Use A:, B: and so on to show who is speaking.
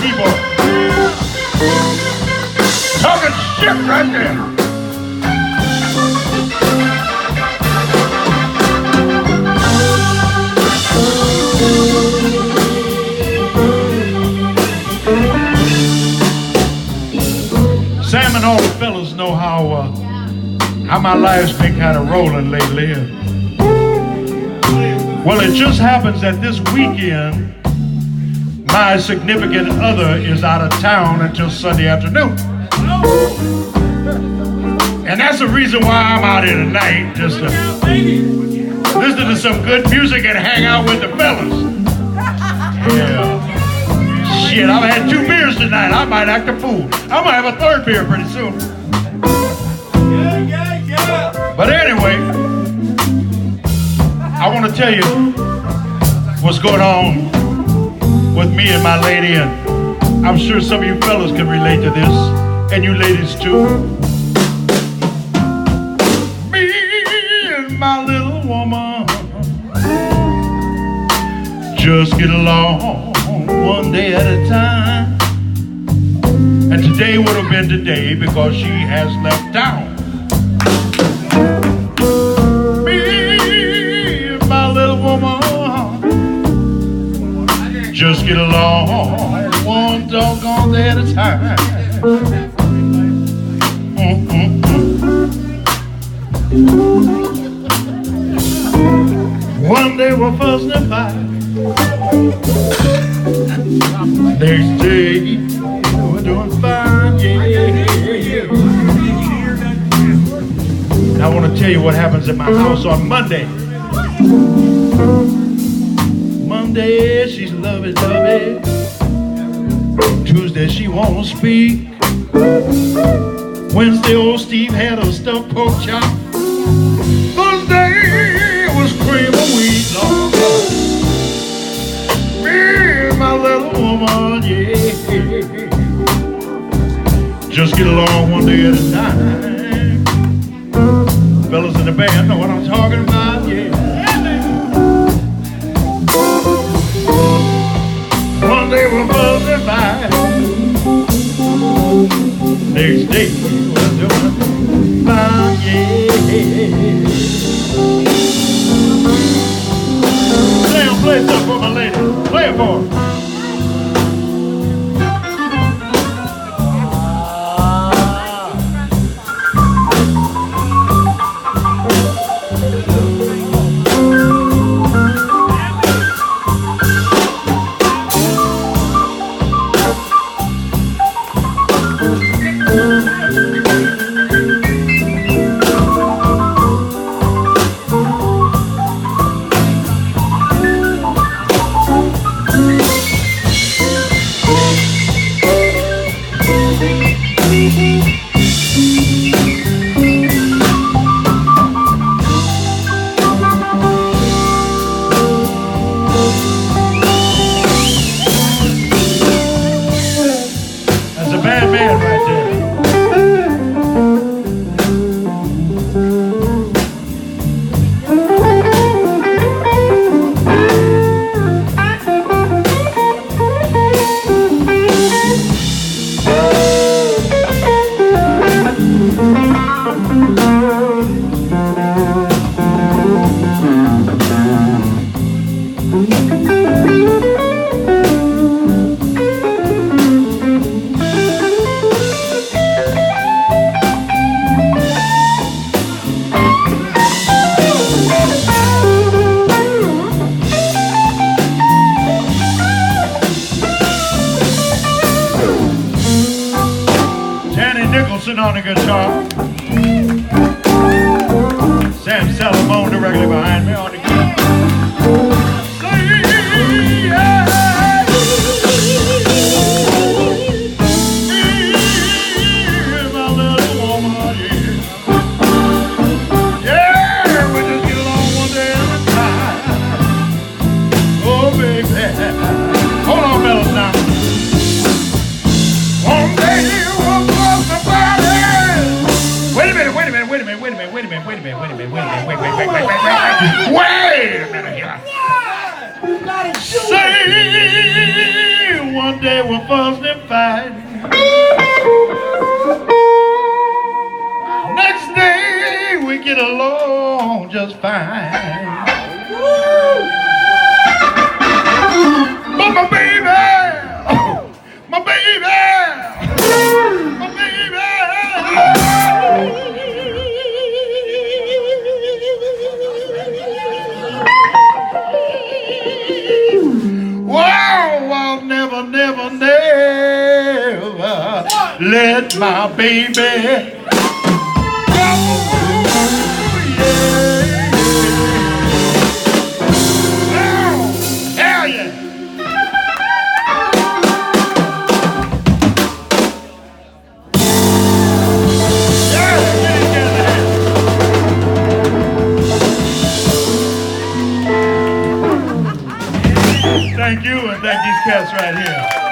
A: keyboard. Talking shit right there. Sam and all the fellas know how my life's been kind of rolling lately. Well, it just happens that this weekend, my significant other is out of town until Sunday afternoon. And that's the reason why I'm out here tonight, just to listen to some good music and hang out with the fellas. Yeah. Shit, I've had 2 beers tonight. I might act a fool. I might have a 3rd beer pretty soon. But anyway, I want to tell you what's going on with me and my lady, and I'm sure some of you fellas can relate to this, and you ladies too. Me and my little woman just get along one day at a time. And today would have been today because she has left town. Me and my little woman just get along one doggone day at a time. One day we're fussing and fighting. Next day we're doing fine, yeah. And I want to tell you what happens at my house on Monday. Monday she's lovey-dovey. Tuesday she won't speak. Wednesday old Steve had a stuffed pork chop. Thursday was cream of wheat. Me and my little woman, yeah, just get along one day at a time. Fellas in the band know what I'm talking about, yeah. One day we're buzzing by. Next day we're doing fine, yeah. Play something for my lady. Play it for her. On the guitar, Sam Salamone directly behind me on the guitar. My little woman, yeah, we just get along one day at a time. Oh baby, hold on, fellas now. One day we'll love the body. Wait a minute here. Say one day day we fussed and fight. Next day we get along just fine. But my baby, my baby, my baby. Wow, I'll never, never, never let my baby go. Yeah. Hell yeah. Thank you, and thank these cats right here.